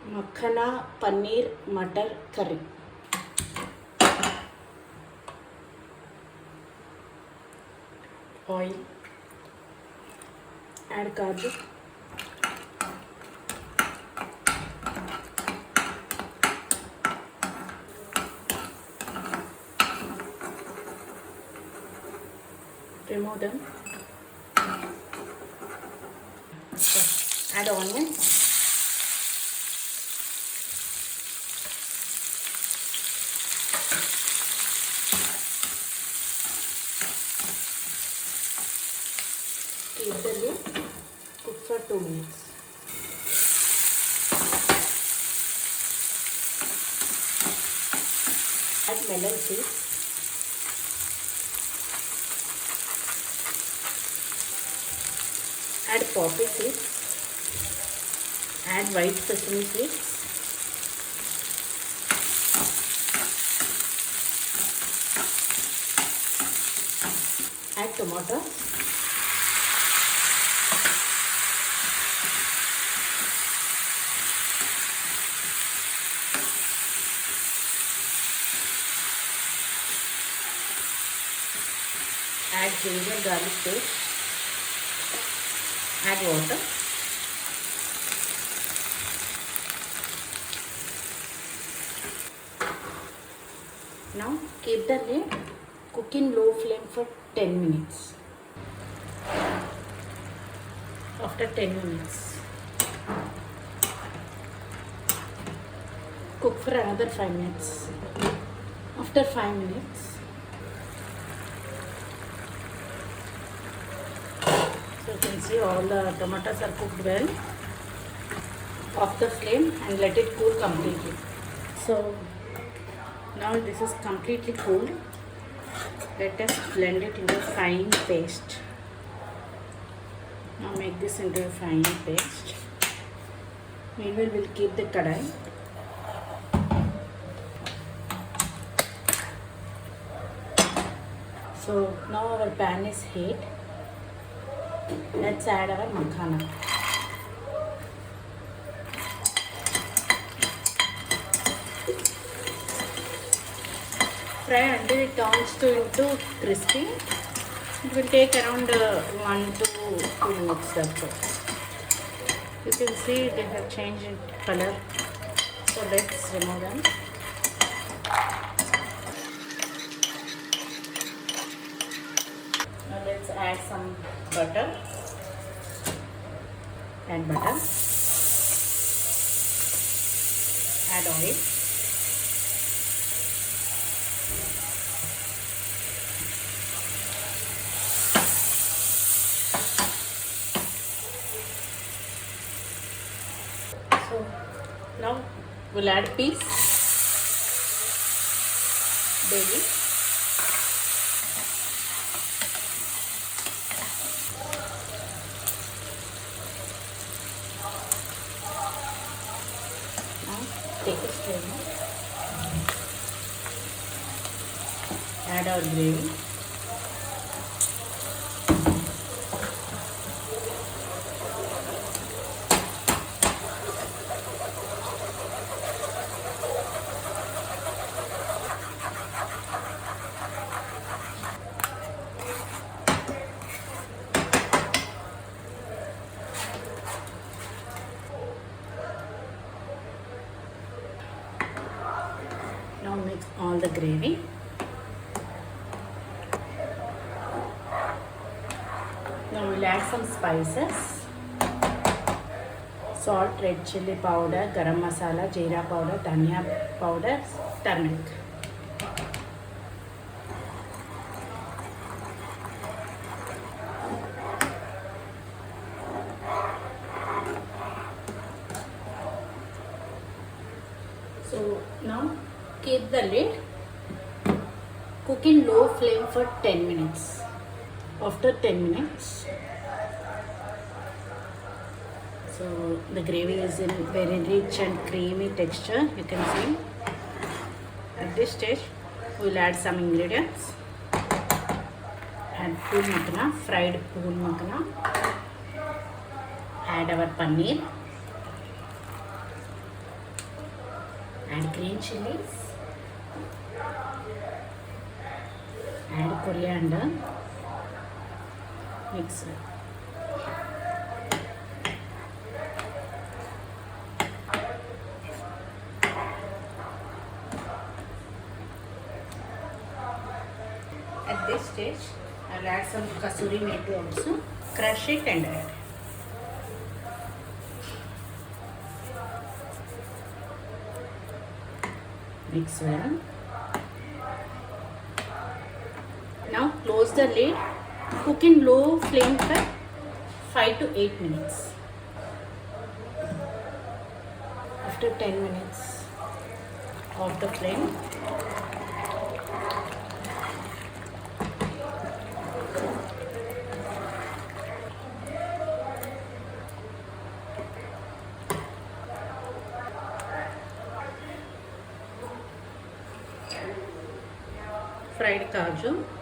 Makhana Paneer Matar Curry. Oil. Add garlic. Remove them. Add onion. Keep the lid. Cook for 2 minutes. Add melon seeds. Add poppy seeds. Add white sesame seeds. Add tomato. Add ginger garlic paste. Add water. Now keep the lid, cook in low flame for 10 minutes. After 10 minutes, cook for another 5 minutes. After 5 minutes, so you can see all the tomatoes are cooked well. Off the flame and let it cool completely. So now this is completely cooled. Let us blend it into a fine paste. Now make this into a fine paste. Meanwhile, we'll keep the kadai. So now our pan is heat. Let's add our makhana. Fry until it turns into crispy. It will take around 1 to 2 minutes or so. You can see they have changed in color. So let's remove them. Now let's add some butter. Add butter. Add oil. So now we'll add peas, baby, now take a strainer, add our gravy. Now mix all the gravy. Now we'll add some spices. Salt, red chili powder, garam masala, jeera powder, dhania powder, turmeric. So now keep the lid, cook in low flame for 10 minutes. After 10 minutes, so the gravy is in very rich and creamy texture, you can see. At this stage, we will add some ingredients. Add pool makhana, fried pool makhana. Add our paneer. Add green chilies. Add coriander. Mix it. At this stage, I'll add some kasuri methi also. Crush it and add. Mix well. Now close the lid. Cook in low flame for 5 to 8 minutes. After 10 minutes, off the flame. Fried kaju.